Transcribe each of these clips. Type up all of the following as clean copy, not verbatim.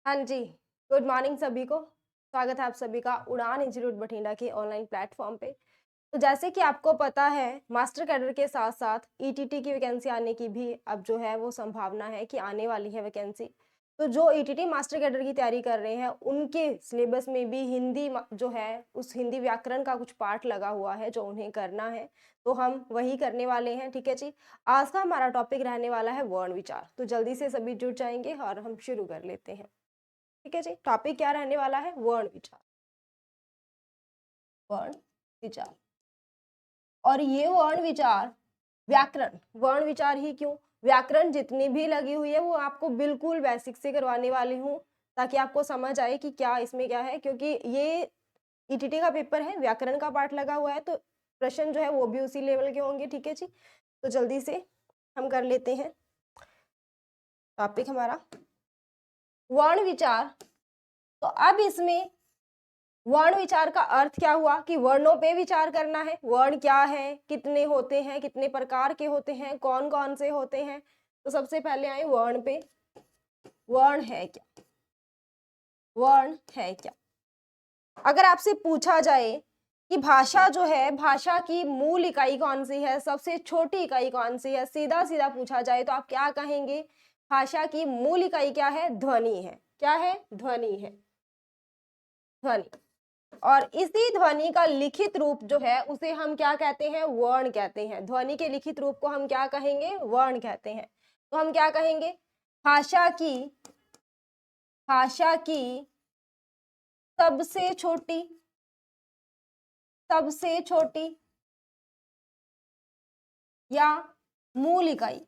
हाँ जी, good morning सभी को। स्वागत है आप सभी का उड़ान इंस्टीट्यूट बठिंडा के ऑनलाइन प्लेटफ़ॉर्म पे। तो जैसे कि आपको पता है, मास्टर कैडर के साथ-साथ ईटीटी की वैकेंसी आने की भी अब जो है वो संभावना है कि आने वाली है वैकेंसी। तो जो ईटीटी मास्टर कैडर की तैयारी कर रहे हैं, उनके सिलेबस में भी हिंदी जो है, उस हिंदी व्याकरण का कुछ पार्ट लगा हुआ है, जो उन्हें करना है। तो हम वही करने वाले हैं, ठीक है जी। आज का हमारा टॉपिक रहने वाला है वर्ण विचार। तो जल्दी से सभी जुड़ जाएँगे और हम शुरू कर लेते हैं। ठीक है जी, टॉपिक क्या रहने वाला है? वर्ण विचार। वर्ण विचार। और ये वर्ण विचार व्याकरण, वर्ण विचार ही क्यों, व्याकरण जितनी भी लगी हुई है वो आपको बिल्कुल बेसिक से करवाने वाली हूँ, ताकि आपको समझ आए कि क्या इसमें क्या है। क्योंकि ये ईटीटी का पेपर है, व्याकरण का पार्ट लगा हुआ है, तो प्रश्न जो है वो भी उसी लेवल के होंगे। ठीक है जी, तो जल्दी से हम कर लेते हैं टॉपिक हमारा वर्ण विचार। तो अब इसमें वर्ण विचार का अर्थ क्या हुआ कि वर्णों पे विचार करना है। वर्ण क्या है, कितने होते हैं, कितने प्रकार के होते हैं, कौन कौन से होते हैं। तो सबसे पहले आए वर्ण पे। वर्ण है क्या? वर्ण है क्या? अगर आपसे पूछा जाए कि भाषा जो है, भाषा की मूल इकाई कौन सी है, सबसे छोटी इकाई कौन सी है, सीधा सीधा पूछा जाए तो आप क्या कहेंगे? भाषा की मूल इकाई क्या है? ध्वनि है। क्या है? ध्वनि है। ध्वनि। और इसी ध्वनि का लिखित रूप जो है उसे हम क्या कहते हैं? वर्ण कहते हैं। ध्वनि के लिखित रूप को हम क्या कहेंगे? वर्ण कहते हैं। तो हम क्या कहेंगे? भाषा की सबसे छोटी, सबसे छोटी या मूल इकाई,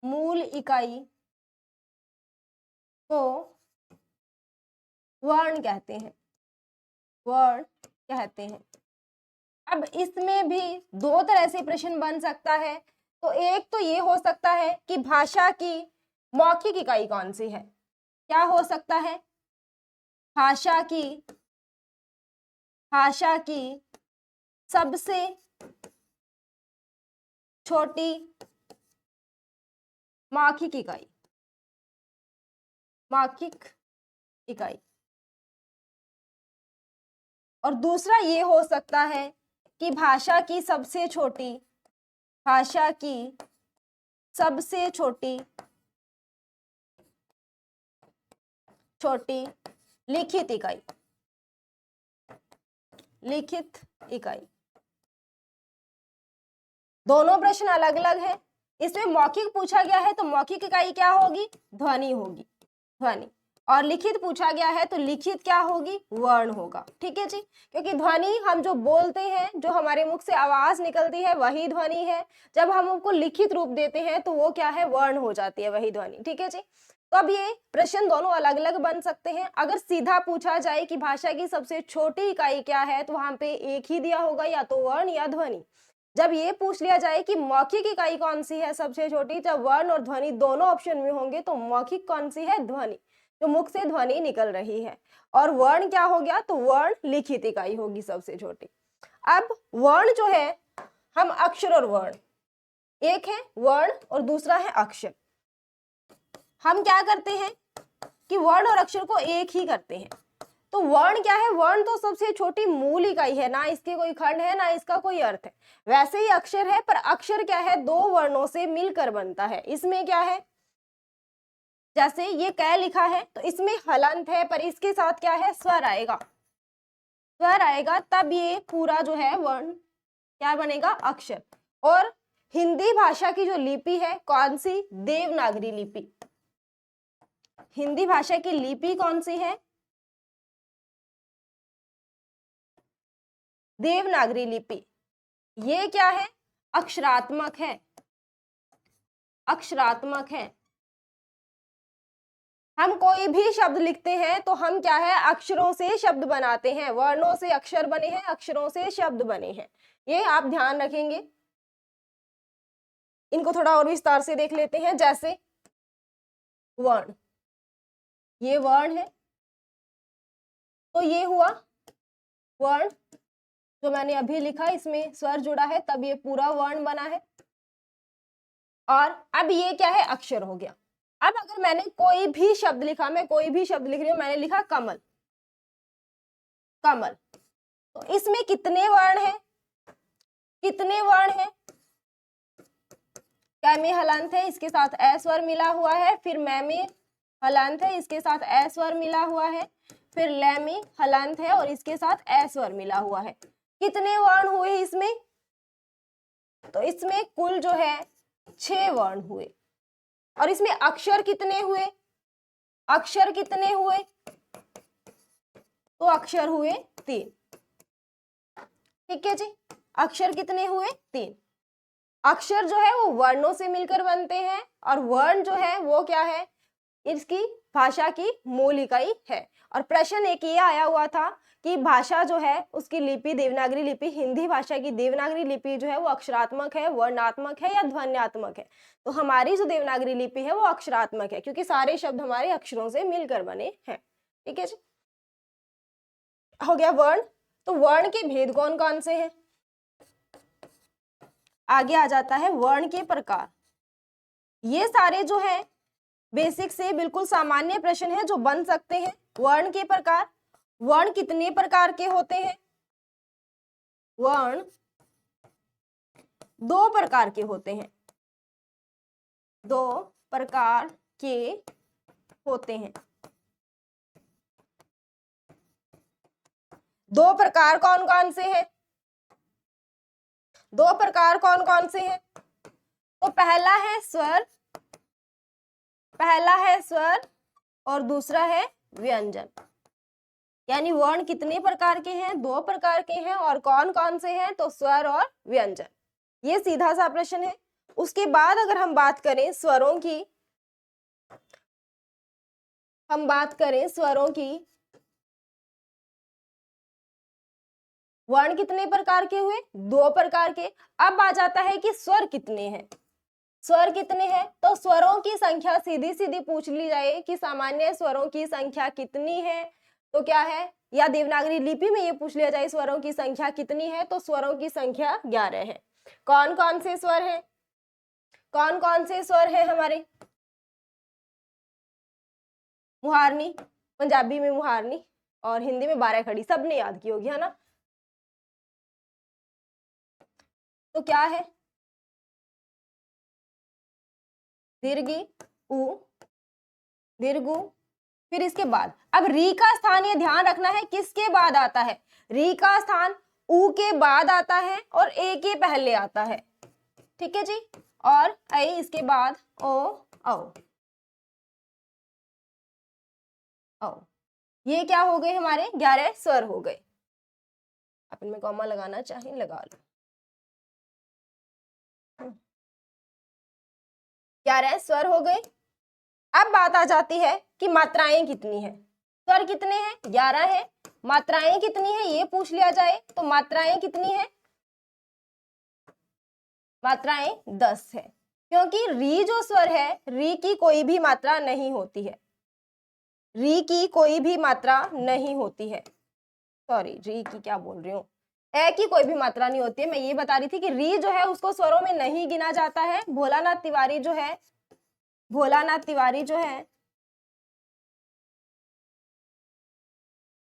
मूल इकाई को वर्ण कहते हैं। वर्ण कहते हैं। अब इसमें भी दो तरह से प्रश्न बन सकता है। तो एक तो ये हो सकता है कि भाषा की मौखिक इकाई कौन सी है। क्या हो सकता है? भाषा की सबसे छोटी मौखिक इकाई, मौखिक इकाई। और दूसरा ये हो सकता है कि भाषा की सबसे छोटी, भाषा की सबसे छोटी लिखित इकाई, लिखित इकाई। दोनों प्रश्न अलग अलग है। इसमें मौखिक पूछा गया है तो मौखिक इकाई क्या होगी? ध्वनि होगी, ध्वनि। और लिखित पूछा गया है तो लिखित क्या होगी? वर्ण होगा। ठीक है जी, क्योंकि ध्वनि हम जो बोलते हैं, जो हमारे मुख से आवाज निकलती है वही ध्वनि है। जब हम उनको लिखित रूप देते हैं तो वो क्या है? वर्ण हो जाती है वही ध्वनि। ठीक है जी, तो अब ये प्रश्न दोनों अलग अलग बन सकते हैं। अगर सीधा पूछा जाए कि भाषा की सबसे छोटी इकाई क्या है, तो वहां पे एक ही दिया होगा, या तो वर्ण या ध्वनि। जब ये पूछ लिया जाए कि मौखिक इकाई कौन सी है सबसे छोटी, जब वर्ण और ध्वनि दोनों ऑप्शन में होंगे तो मौखिक कौन सी है? ध्वनि, जो मुख से ध्वनि निकल रही है। और वर्ण क्या हो गया? तो वर्ण लिखित इकाई होगी सबसे छोटी। अब वर्ण जो है, हम अक्षर और वर्ण, एक है वर्ण और दूसरा है अक्षर। हम क्या करते हैं कि वर्ण और अक्षर को एक ही करते हैं। तो वर्ण क्या है? वर्ण तो सबसे छोटी मूल इकाई है, ना इसके कोई खंड है ना इसका कोई अर्थ है। वैसे ही अक्षर है, पर अक्षर क्या है? दो वर्णों से मिलकर बनता है। इसमें क्या है? जैसे ये क लिखा है तो इसमें हलंत है, पर इसके साथ क्या है? स्वर आएगा। स्वर आएगा तब ये पूरा जो है वर्ण क्या बनेगा? अक्षर। और हिंदी भाषा की जो लिपि है, कौन सी? देवनागरी लिपि। हिंदी भाषा की लिपि कौन सी है? देवनागरी लिपि। ये क्या है? अक्षरात्मक है, अक्षरात्मक है। हम कोई भी शब्द लिखते हैं तो हम क्या है? अक्षरों से शब्द बनाते हैं। वर्णों से अक्षर बने हैं, अक्षरों से शब्द बने हैं। ये आप ध्यान रखेंगे। इनको थोड़ा और विस्तार से देख लेते हैं। जैसे वर्ण, ये वर्ण है, तो ये हुआ वर्ण जो मैंने अभी लिखा, इसमें स्वर जुड़ा है तब ये पूरा वर्ण बना है। और अब ये क्या है? अक्षर हो गया। अब अगर मैंने कोई भी शब्द लिखा, मैं कोई भी शब्द लिख रही हूँ, मैंने लिखा कमल, कमल, तो इसमें कितने वर्ण हैं, कितने वर्ण हैं? क्या में हलंत है, इसके साथ ए स्वर मिला हुआ है, फिर मैं में हलंत है, इसके साथ ए स्वर मिला हुआ है, फिर ले में हलंत है और इसके साथ ए स्वर मिला हुआ है। कितने वर्ण हुए इसमें? तो इसमें कुल जो है 6 वर्ण हुए। और इसमें अक्षर कितने हुए? अक्षर कितने हुए? तो अक्षर हुए 3। ठीक है जी, अक्षर कितने हुए? 3। अक्षर जो है वो वर्णों से मिलकर बनते हैं और वर्ण जो है वो क्या है, इसकी भाषा की मूल इकाई है। और प्रश्न एक ये आया हुआ था कि भाषा जो है उसकी लिपि, देवनागरी लिपि, हिंदी भाषा की देवनागरी लिपि जो है वो अक्षरात्मक है, वर्णात्मक है या ध्वन्यात्मक है? तो हमारी जो देवनागरी लिपि है वो अक्षरात्मक है, क्योंकि सारे शब्द हमारे अक्षरों से मिलकर बने हैं। ठीक है जी, हो गया वर्ण। तो वर्ण के भेद कौन कौन से हैं? आगे आ जाता है वर्ण के प्रकार। ये सारे जो है बेसिक से बिल्कुल सामान्य प्रश्न है जो बन सकते हैं। वर्ण के प्रकार, वर्ण कितने प्रकार के होते हैं? वर्ण 2 प्रकार के होते हैं, 2 प्रकार के होते हैं। 2 प्रकार कौन कौन से हैं? 2 प्रकार कौन कौन से हैं? तो पहला है स्वर, पहला है स्वर और दूसरा है व्यंजन। यानी वर्ण कितने प्रकार के हैं? 2 प्रकार के हैं। और कौन कौन से हैं? तो स्वर और व्यंजन। ये सीधा सा प्रश्न है। उसके बाद अगर हम बात करें स्वरों की, हम बात करें स्वरों की, वर्ण कितने प्रकार के हुए? 2 प्रकार के। अब आ जाता है कि स्वर कितने हैं, स्वर कितने हैं? तो स्वरों की संख्या सीधी सीधी पूछ ली जाए कि सामान्य स्वरों की संख्या कितनी है, तो क्या है, या देवनागरी लिपि में ये पूछ लिया जाए स्वरों की संख्या कितनी है, तो स्वरों की संख्या 11 है। कौन कौन से स्वर हैं? कौन कौन से स्वर हैं हमारे? मुहारनी, पंजाबी में मुहारनी और हिंदी में 12 खड़ी, सबने याद की होगी, है ना? तो क्या है? दीर्घी, उ, दीर्घ उ। फिर इसके बाद अब री का स्थान, ये ध्यान रखना है, किसके बाद आता है? री का स्थान उ के बाद आता है और ए के पहले आता है। ठीक है जी, और ऐ इसके बाद ओ, औ, औ। ये क्या हो गए हमारे? 11 स्वर हो गए। आप इनमें कॉमा लगाना चाहें लगा लो। 11 स्वर हो गए। अब बात आ जाती है कि मात्राएं कितनी है। स्वर कितने हैं? 11 है। मात्राएं कितनी है ये पूछ लिया जाए तो मात्राएं कितनी है? मात्राएं 10 है, क्योंकि री जो स्वर है, री की कोई भी मात्रा नहीं होती है, री की कोई भी मात्रा नहीं होती है। सॉरी, री की क्या बोल रही हूँ, ए की कोई भी मात्रा नहीं होती है। मैं ये बता रही थी कि री जो है उसको स्वरों में नहीं गिना जाता है। भोलानाथ तिवारी जो है, भोलानाथ तिवारी जो है,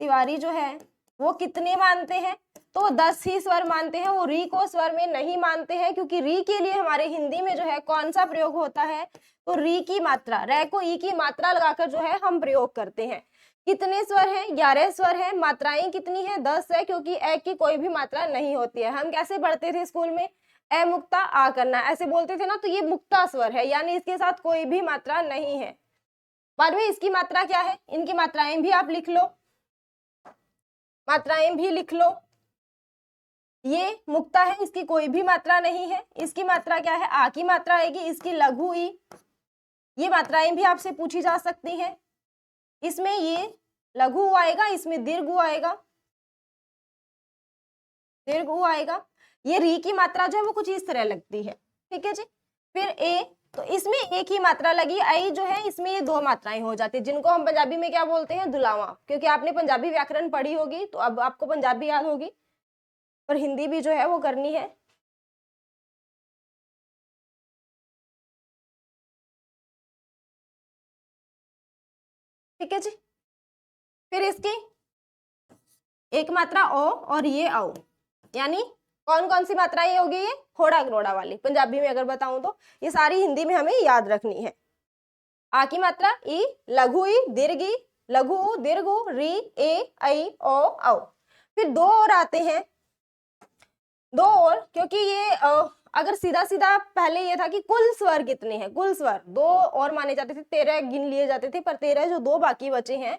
तिवारी जो है वो कितने मानते हैं? तो 10 ही स्वर मानते हैं। वो री को स्वर में नहीं मानते हैं, क्योंकि री के लिए हमारे हिंदी में जो है कौन सा प्रयोग होता है? तो री की मात्रा, रे को ई की मात्रा लगाकर जो है हम प्रयोग करते हैं। कितने स्वर हैं? 11 स्वर हैं। मात्राएं कितनी है? 10 है, क्योंकि ए की कोई भी मात्रा नहीं होती है। हम कैसे पढ़ते थे स्कूल में? ए मुक्ता आ करना, ऐसे बोलते थे ना, तो ये मुक्ता स्वर है, यानी इसके साथ कोई भी मात्रा नहीं है। बाद में इसकी मात्रा क्या है, इनकी मात्राएं भी आप लिख लो, मात्राएं भी लिख लो। ये मुक्ता है, इसकी कोई भी मात्रा नहीं है। इसकी मात्रा क्या है? आ की मात्रा आएगी, इसकी लघु ई। ये मात्राएं भी आपसे पूछी जा सकती हैं। इसमें ये लघु आएगा, इसमें दीर्घ आएगा, दीर्घ आएगा। ये री की मात्रा जो है वो कुछ इस तरह लगती है। ठीक है जी। फिर ए, तो इसमें एक ही मात्रा लगी, आई जो है इसमें ये 2 मात्राएं हो जाती है, जिनको हम पंजाबी में क्या बोलते हैं? दुलावा। क्योंकि आपने पंजाबी व्याकरण पढ़ी होगी तो अब आपको पंजाबी याद होगी, पर हिंदी भी जो है वो करनी है। ठीक है जी। फिर इसकी एक मात्रा ओ और ये औ, यानी कौन कौन सी मात्रा ये होगी, ये होड़ा गरोड़ा वाली, पंजाबी में अगर बताऊं तो ये सारी हिंदी में हमें याद रखनी है। आ की मात्रा ई, लघु ई, दीर्घ ई, लघु उ, दीर्घ उ, री, ए, ऐ, ओ, औ। फिर दो और आते हैं, दो और, क्योंकि ये अगर सीधा सीधा पहले ये था कि कुल स्वर कितने हैं, कुल स्वर दो और माने जाते थे, 13 गिन लिए जाते थे, पर 13 जो दो बाकी बचे हैं,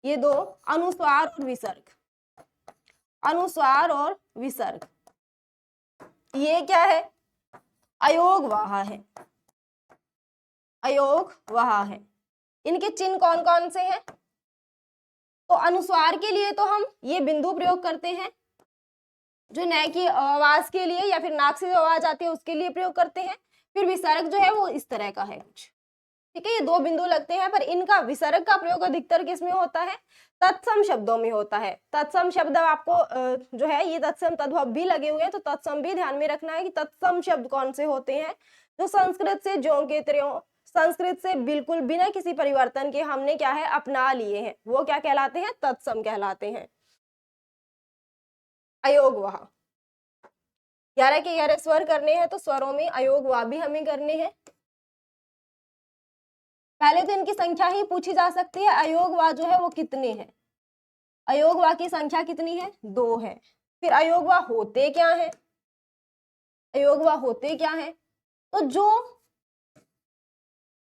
ये दो अनुस्वार और विसर्ग, अनुस्वार और विसर्ग, ये क्या है, अयोग वाह है, अयोग वाह है। इनके चिन्ह कौन कौन से हैं, तो अनुस्वार के लिए तो हम ये बिंदु प्रयोग करते हैं, जो न की आवाज के लिए या फिर नाक से जो आवाज आती है उसके लिए प्रयोग करते हैं। फिर विसर्ग जो है वो इस तरह का है कुछ, ठीक है, ये दो बिंदु लगते हैं, पर इनका विसर्ग का प्रयोग अधिकतर किस में होता है, तत्सम शब्दों में होता है। तत्सम शब्द आपको जो है ये तत्सम तद्भव भी लगे हुए हैं, तो तत्सम भी ध्यान में रखना है कि तत्सम शब्द कौन से होते हैं, जो संस्कृत से ज्यों के त्यों, संस्कृत से बिल्कुल बिना किसी परिवर्तन के हमने क्या है अपना लिए हैं, वो क्या कहलाते हैं, तत्सम कहलाते हैं। अयोग वाह, 11 के 11 स्वर करने हैं, तो स्वरों में अयोग वाह भी हमें करने हैं। पहले तो इनकी संख्या ही पूछी जा सकती है, अयोग वाह जो है वो कितने हैं, अयोग वाह की संख्या कितनी है, 2 है। फिर अयोग वाह होते क्या है, अयोग वाह होते क्या है, तो जो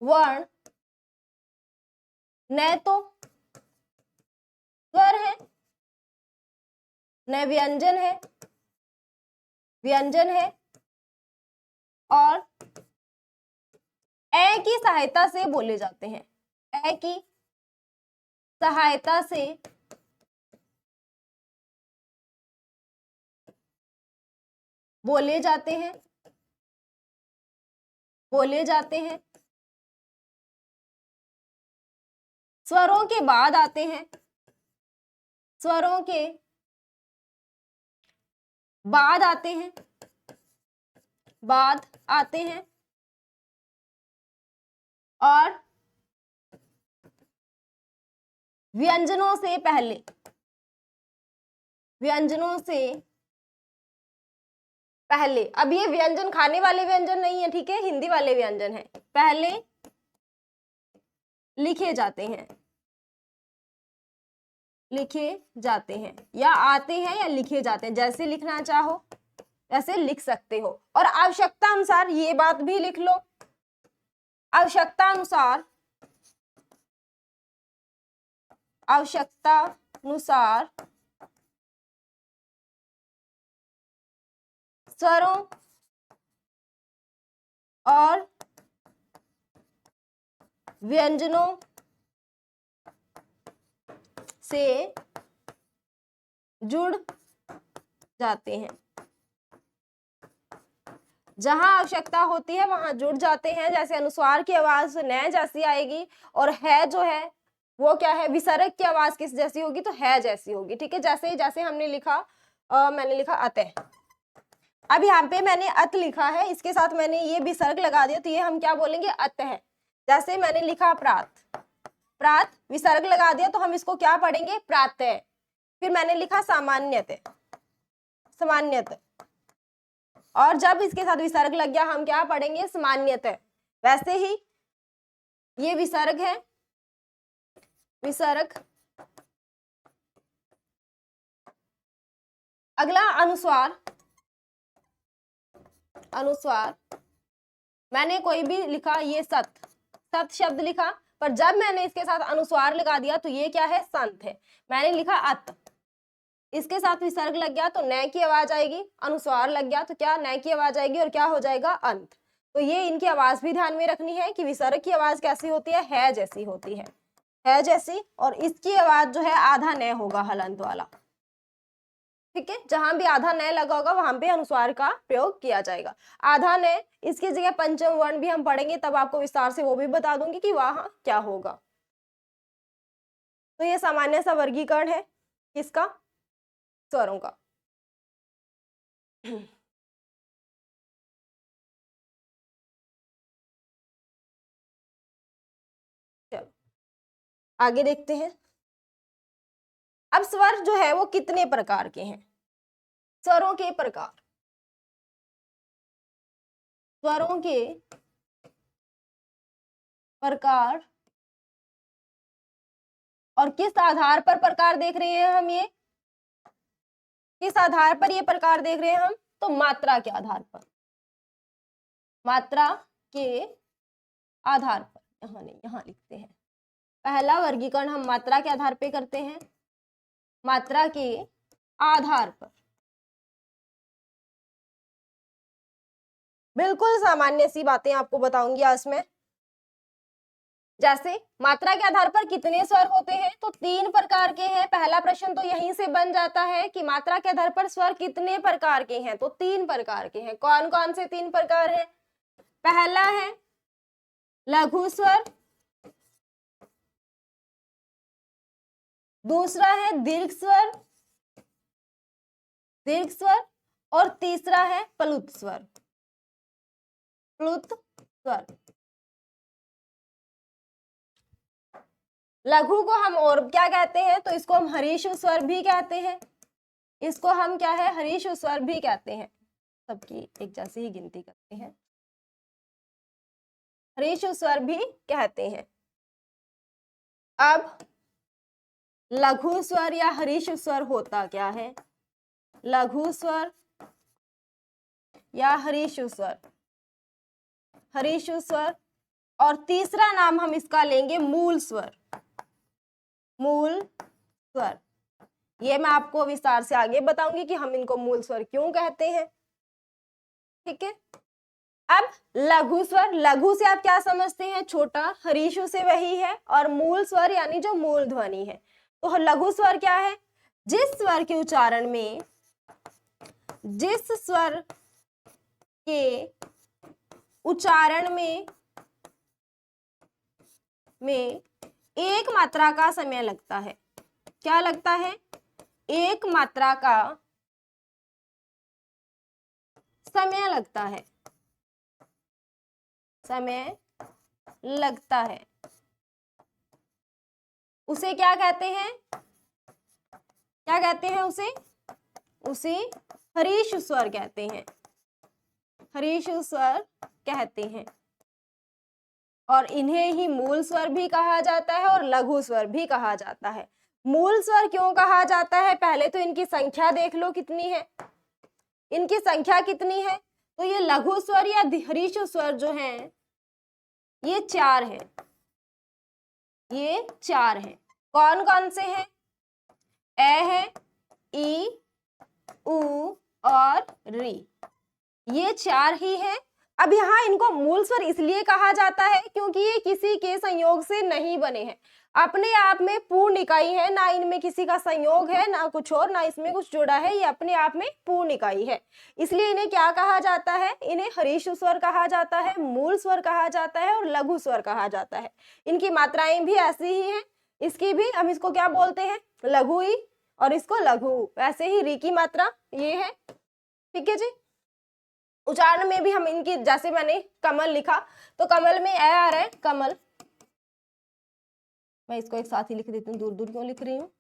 वर्ण न तो स्वर है, न व्यंजन है, व्यंजन है, और ए की सहायता से बोले जाते हैं, ए की सहायता से बोले जाते हैं, बोले जाते हैं। स्वरों के बाद आते हैं, स्वरों के बाद आते हैं, बाद आते हैं, और व्यंजनों से पहले, व्यंजनों से पहले। अब ये व्यंजन खाने वाले व्यंजन नहीं है, ठीक है, हिंदी वाले व्यंजन है, पहले लिखे जाते हैं, लिखे जाते हैं, या आते हैं या लिखे जाते हैं, जैसे लिखना चाहो वैसे लिख सकते हो। और आवश्यकता अनुसार ये बात भी लिख लो, आवश्यकता अनुसार, आवश्यकता अनुसार स्वरों और व्यंजनों से जुड़ जाते हैं, जहां आवश्यकता होती है वहां जुड़ जाते हैं। जैसे अनुस्वार की आवाज न जैसी आएगी, और है जो है वो क्या है, विसर्ग की आवाज किस जैसी होगी, तो है जैसी होगी, ठीक है। जैसे जैसे हमने लिखा मैंने लिखा अतः, अब यहाँ पे मैंने अत लिखा है, इसके साथ मैंने ये विसर्ग लगा दिया, तो ये हम क्या बोलेंगे, अतः। जैसे मैंने लिखा प्रात, प्रात विसर्ग लगा दिया, तो हम इसको क्या पढ़ेंगे, प्रातः। फिर मैंने लिखा सामान्यतः, सामान्यतः, और जब इसके साथ विसर्ग लग गया हम क्या पढ़ेंगे, सामान्यतः। वैसे ही ये विसर्ग है, विसर्ग। अगला अनुस्वार, अनुस्वार मैंने कोई भी लिखा, ये सत, सत शब्द लिखा, पर जब मैंने इसके साथ अनुस्वार लगा दिया तो ये क्या है, संत है। मैंने लिखा अत, इसके साथ विसर्ग लग गया तो न की आवाज आएगी, अनुस्वार लग गया तो क्या, न की आवाज आएगी, और क्या हो जाएगा, अंत। तो ये इनकी आवाज भी ध्यान में रखनी है कि विसर्ग की आवाज कैसी होती है जैसी होती है जैसी, और इसकी आवाज जो है आधा न होगा, हलंत वाला, ठीक है। जहां भी आधा न लगा होगा वहां पे अनुस्वार का प्रयोग किया जाएगा। आधा न, इसकी जगह पंचम वर्ण भी हम पढ़ेंगे, तब आपको विस्तार से वो भी बता दूंगी कि वहां क्या होगा। तो ये सामान्य सा वर्गीकरण है किसका, स्वरों का। चलो आगे देखते हैं। अब स्वर जो है वो कितने प्रकार के हैं? स्वरों के प्रकार, स्वरों के प्रकार, और किस आधार पर प्रकार देख रहे हैं हम? ये किस आधार पर ये प्रकार देख रहे हैं हम? तो मात्रा के आधार पर, मात्रा के आधार पर। यहाँ नहीं, यहाँ लिखते हैं। पहला वर्गीकरण हम मात्रा के आधार पे करते हैं, मात्रा के आधार पर। बिल्कुल सामान्य सी बातें आपको बताऊंगी आज मैं। जैसे मात्रा के आधार पर कितने स्वर होते हैं? तो 3 प्रकार के हैं। पहला प्रश्न तो यहीं से बन जाता है कि मात्रा के आधार पर स्वर कितने प्रकार के हैं? तो 3 प्रकार के हैं। कौन कौन से 3 प्रकार हैं? पहला है लघु स्वर, दूसरा है दीर्घ स्वर, दीर्घ स्वर, और तीसरा है प्लुत स्वर, प्लुत स्वर। लघु को हम और क्या कहते हैं? तो इसको हम हरीश स्वर भी कहते हैं। इसको हम क्या है? हरीश स्वर भी कहते हैं। सबकी एक जैसी ही गिनती करते हैं, हरीश स्वर भी कहते हैं। अब लघु स्वर या हरीश स्वर होता क्या है? लघु स्वर या हरीश स्वर, हरीश स्वर, और तीसरा नाम हम इसका लेंगे मूल स्वर, मूल स्वर। ये मैं आपको विस्तार से आगे बताऊंगी कि हम इनको मूल स्वर क्यों कहते हैं। ठीक है। अब लघु स्वर, लघु से आप क्या समझते हैं? छोटा। हरीशु से वही है, और मूल स्वर यानी जो मूल ध्वनि है। तो लघु स्वर क्या है? जिस स्वर के उच्चारण में, जिस स्वर के उच्चारण में एक मात्रा का समय लगता है। क्या लगता है? एक मात्रा का समय लगता है, समय लगता है, उसे क्या कहते हैं? क्या कहते हैं उसे? उसे हरीश स्वर कहते हैं, हरीश स्वर कहते हैं। और इन्हें ही मूल स्वर भी कहा जाता है और लघु स्वर भी कहा जाता है। मूल स्वर क्यों कहा जाता है? पहले तो इनकी संख्या देख लो कितनी है। इनकी संख्या कितनी है? तो ये लघु स्वर या हरीश स्वर जो हैं, ये 4 हैं। ये 4 हैं। कौन कौन से हैं? ए है, ई, उ और री, ये 4 ही हैं। अब यहाँ इनको मूल स्वर इसलिए कहा जाता है क्योंकि ये किसी के संयोग से नहीं बने हैं, अपने आप में पूर्ण इकाई है। ना इनमें किसी का संयोग है, ना कुछ और, ना इसमें कुछ जुड़ा है। ये अपने आप में पूर्ण इकाई है, इसलिए इन्हें क्या कहा जाता है? इन्हें हरीश स्वर कहा जाता है, मूल स्वर कहा जाता है और लघु स्वर कहा जाता है। इनकी मात्राएं भी ऐसी ही हैं। इसकी भी हम इसको क्या बोलते हैं? लघु ई, और इसको लघु। वैसे ही री की मात्रा ये है। ठीक है जी। उच्चारण में भी हम इनकी, जैसे मैंने कमल लिखा तो कमल में ए आ रहा है, कमल। मैं इसको एक साथ ही लिख देती हूँ, दूर दूर क्यों लिख रही हूँ?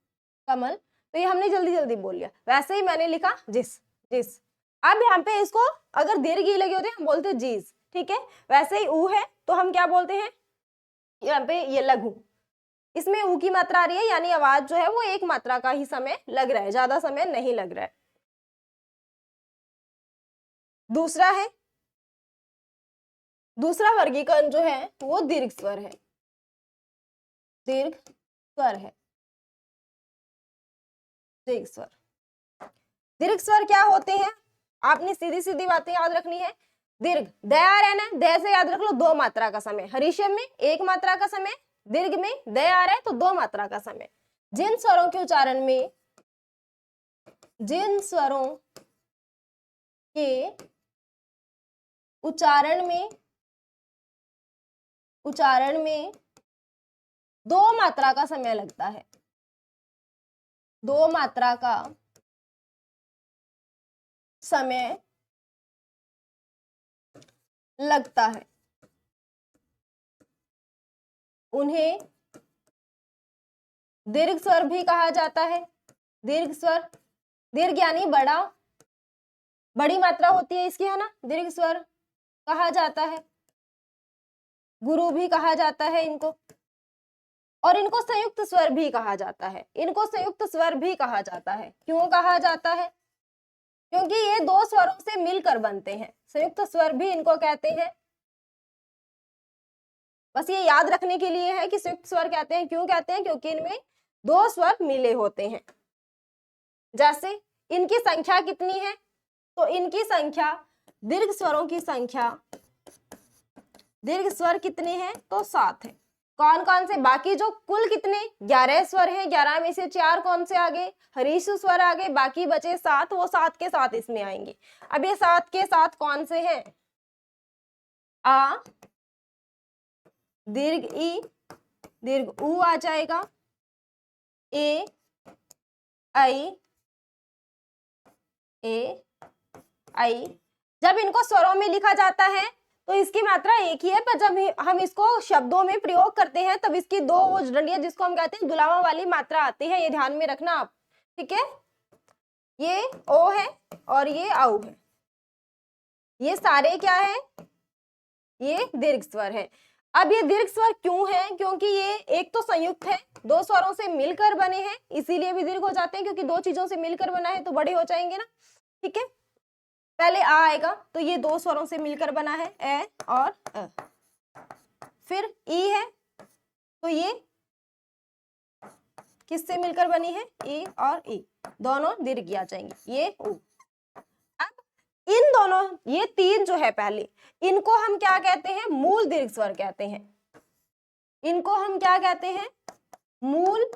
कमल। तो ये हमने जल्दी जल्दी बोल लिया। वैसे ही मैंने लिखा जिस, जिस। अब यहाँ पे इसको अगर दीर्घ ई लगे होते हैं हम बोलते हैं जीज। ठीक है। वैसे ही ऊ है तो हम क्या बोलते हैं? यहाँ पे ये लघु। इसमें ऊ की मात्रा आ रही है, यानी आवाज जो है वो एक मात्रा का ही समय लग रहा है, ज्यादा समय नहीं लग रहा है। दूसरा है, दूसरा वर्गीकरण जो है वो दीर्घ स्वर है, दीर्घ स्वर है, दीर्घ स्वर। दीर्घ स्वर क्या होते हैं? आपने सीधी सीधी बातें याद रखनी है। दीर्घ दया रहना, दया से याद रख लो 2 मात्रा का समय। हरीशम में 1 मात्रा का समय, दीर्घ में दया आ रहा है तो 2 मात्रा का समय। जिन स्वरों के उच्चारण में, जिन स्वरों के उच्चारण में 2 मात्रा का समय लगता है, 2 मात्रा का समय लगता है, उन्हें दीर्घ स्वर भी कहा जाता है। दीर्घ स्वर, दीर्घ यानी बड़ा, बड़ी मात्रा होती है इसकी, है ना, दीर्घ स्वर कहा जाता है। गुरु भी कहा जाता है इनको, और इनको संयुक्त स्वर भी कहा जाता है। इनको संयुक्त स्वर भी कहा जाता है। क्यों कहा जाता है? क्योंकि ये दो स्वरों से मिलकर बनते हैं। संयुक्त स्वर भी इनको कहते हैं। बस ये याद रखने के लिए है कि संयुक्त स्वर कहते हैं। क्यों कहते हैं? क्योंकि इनमें दो स्वर मिले होते हैं। जैसे इनकी संख्या कितनी है? तो इनकी संख्या, दीर्घ स्वरों की संख्या, दीर्घ स्वर कितने हैं? तो 7 है। कौन कौन से? बाकी जो कुल कितने 11 स्वर हैं, 11 में से 4 कौन से आ गए? हरीश स्वर आ गए। बाकी बचे 7, वो 7 के 7 इसमें आएंगे। अब ये 7 के 7 कौन से हैं? आ, दीर्घ ई, दीर्घ ऊ आ जाएगा, ए, आई, ए, आई। जब इनको स्वरों में लिखा जाता है तो इसकी मात्रा एक ही है, पर जब हम इसको शब्दों में प्रयोग करते हैं तब इसकी दो वो डंडियां, जिसको हम कहते हैं दुलावा वाली मात्रा आती है। ये ध्यान में रखना आप, ठीक है। ये ओ है और ये औ है। ये सारे क्या है? ये दीर्घ स्वर है। अब ये दीर्घ स्वर क्यों है? क्योंकि ये एक तो संयुक्त है, दो स्वरों से मिलकर बने हैं, इसीलिए भी दीर्घ हो जाते हैं, क्योंकि दो चीजों से मिलकर बना है तो बड़े हो जाएंगे ना, ठीक है। पहले आ आएगा तो ये दो स्वरों से मिलकर बना है, ए और अ। फिर ई है तो ये किससे मिलकर बनी है? ई और ई, दोनों दीर्घ आ जाएंगे, ये ऊ। अब इन दोनों, ये तीन जो है पहले, इनको हम क्या कहते हैं? मूल दीर्घ स्वर कहते हैं। इनको हम क्या कहते हैं? मूल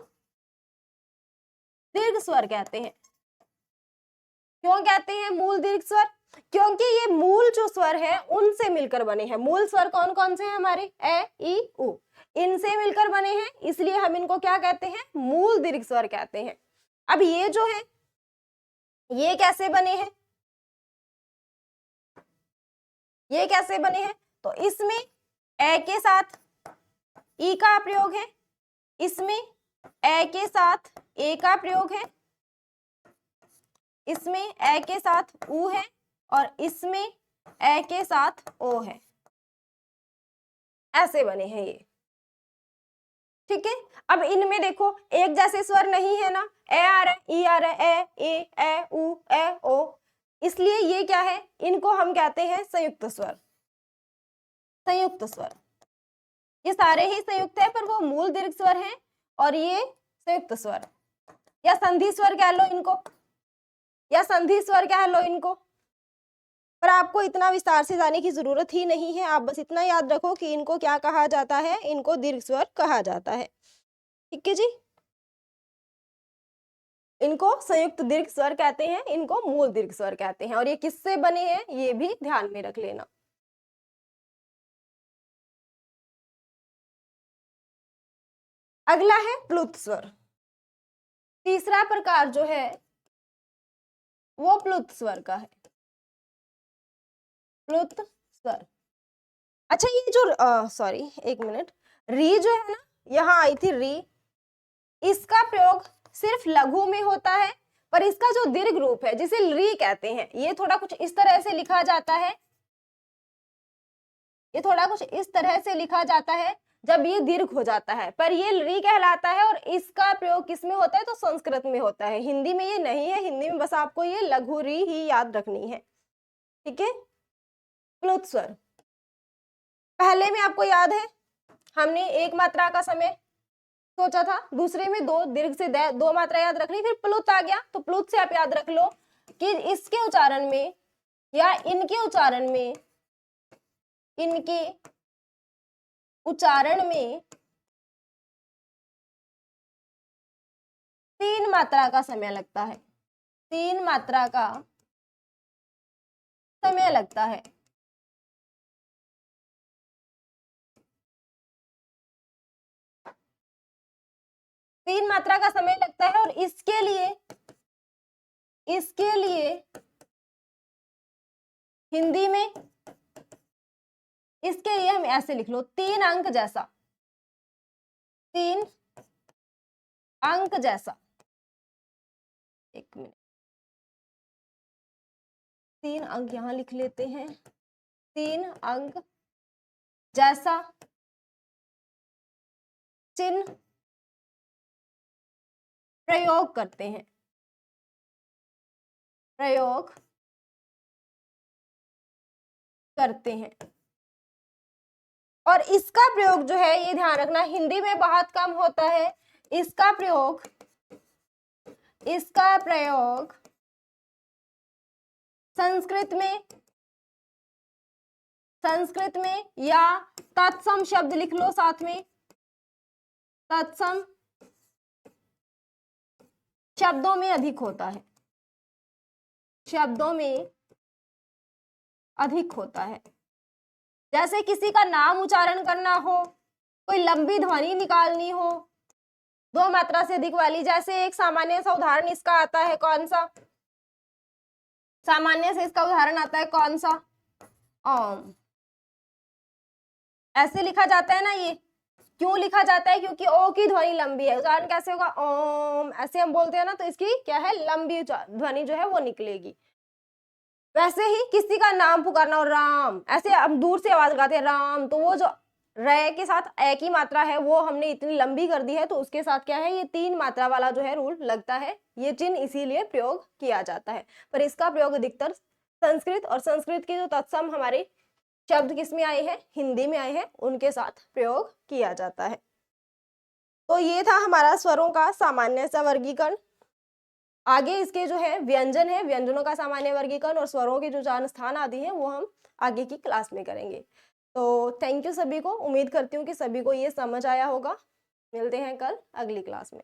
दीर्घ स्वर कहते हैं। क्यों कहते हैं मूल दीर्घ स्वर? क्योंकि ये मूल जो स्वर है उनसे मिलकर बने हैं। मूल स्वर कौन कौन से हैं हमारे? ए, ई, उ, इनसे मिलकर बने हैं, इसलिए हम इनको क्या कहते हैं? मूल दीर्घ स्वर कहते हैं। अब ये जो है, ये कैसे बने हैं? ये कैसे बने हैं? तो इसमें ए के साथ ई का प्रयोग है, इसमें ए के साथ ए का प्रयोग है, इसमें ए के साथ उ है, और इसमें ए के साथ ओ है। ऐसे बने हैं ये, ठीक है। अब इनमें देखो एक जैसे स्वर नहीं है ना, ए आ रहा है, ई आ रहा है, ए उ, ए ओ, इसलिए ये क्या है? इनको हम कहते हैं संयुक्त स्वर। संयुक्त स्वर, ये सारे ही संयुक्त है, पर वो मूल दीर्घ स्वर हैं, और ये संयुक्त स्वर या संधि स्वर कह लो इनको, या संधि स्वर कह लो इनको। पर आपको इतना विस्तार से जाने की जरूरत ही नहीं है, आप बस इतना याद रखो कि इनको क्या कहा जाता है? इनको दीर्घ स्वर कहा जाता है, ठीक है जी। इनको संयुक्त दीर्घ स्वर कहते हैं, इनको मूल दीर्घ स्वर कहते हैं, और ये किससे बने हैं ये भी ध्यान में रख लेना। अगला है प्लुत स्वर। तीसरा प्रकार जो है वो प्लुत स्वर का है। प्लुत स्वर, अच्छा ये जो सॉरी एक मिनट, री जो है ना, यहाँ आई थी री, इसका प्रयोग सिर्फ लघु में होता है, पर इसका जो दीर्घ रूप है जिसे री कहते हैं, ये थोड़ा कुछ इस तरह से लिखा जाता है। ये थोड़ा कुछ इस तरह से लिखा जाता है जब ये दीर्घ हो जाता है, पर ये री कहलाता है, और इसका प्रयोग किस में होता है? तो संस्कृत में होता है। हिंदी में ये नहीं है, हिंदी में बस आपको ये लघु री ही याद रखनी है, ठीक है। प्लुत स्वर, पहले में आपको याद है हमने एक मात्रा का समय सोचा था, दूसरे में दो दीर्घ से दो मात्रा याद रखनी, फिर प्लुत आ गया, तो प्लुत से आप याद रख लो कि इसके उच्चारण में या इनके उच्चारण में, इनके उच्चारण में 3 मात्रा का समय लगता है। 3 मात्रा का समय लगता है। तीन मात्रा का समय लगता है, और इसके लिए हिंदी में इसके लिए हम ऐसे लिख लो, 3 अंक जैसा, 3 अंक जैसा, एक मिनट, 3 अंक यहां लिख लेते हैं, 3 अंक जैसा चिन्ह प्रयोग करते हैं, प्रयोग करते हैं। और इसका प्रयोग जो है, ये ध्यान रखना, हिंदी में बहुत कम होता है। इसका प्रयोग संस्कृत में या तत्सम शब्द लिख लो साथ में, तत्सम शब्दों में अधिक होता है, शब्दों में अधिक होता है। जैसे किसी का नाम उच्चारण करना हो, कोई लंबी ध्वनि निकालनी हो, 2 मात्रा से अधिक वाली। जैसे एक सामान्य सा उदाहरण इसका आता है, कौन सा? सामान्य से इसका उदाहरण आता है कौन सा? ओम। ऐसे लिखा जाता है ना, ये क्यों लिखा जाता है? क्योंकि ओ की ध्वनि लंबी है। उदाहरण कैसे होगा? ओम, ऐसे हम बोलते हैं ना, तो इसकी क्या है, लंबी ध्वनि जो है वो निकलेगी। वैसे ही किसी का नाम पुकारना हो, राम, ऐसे हम दूर से आवाज लगाते हैं राम, तो वो जो रे के साथ ए की मात्रा है वो हमने इतनी लंबी कर दी है, तो उसके साथ क्या है, ये 3 मात्रा वाला जो है रूल लगता है। ये चिन्ह इसीलिए प्रयोग किया जाता है। पर इसका प्रयोग अधिकतर संस्कृत और संस्कृत की जो तत्सम हमारे शब्द किस में आए हैं, हिंदी में आए हैं, उनके साथ प्रयोग किया जाता है। तो ये था हमारा स्वरों का सामान्य सा वर्गीकरण। आगे इसके जो है व्यंजन है, व्यंजनों का सामान्य वर्गीकरण और स्वरों के जो जान स्थान आदि हैं वो हम आगे की क्लास में करेंगे। तो थैंक यू सभी को, उम्मीद करती हूँ कि सभी को ये समझ आया होगा। मिलते हैं कल अगली क्लास में।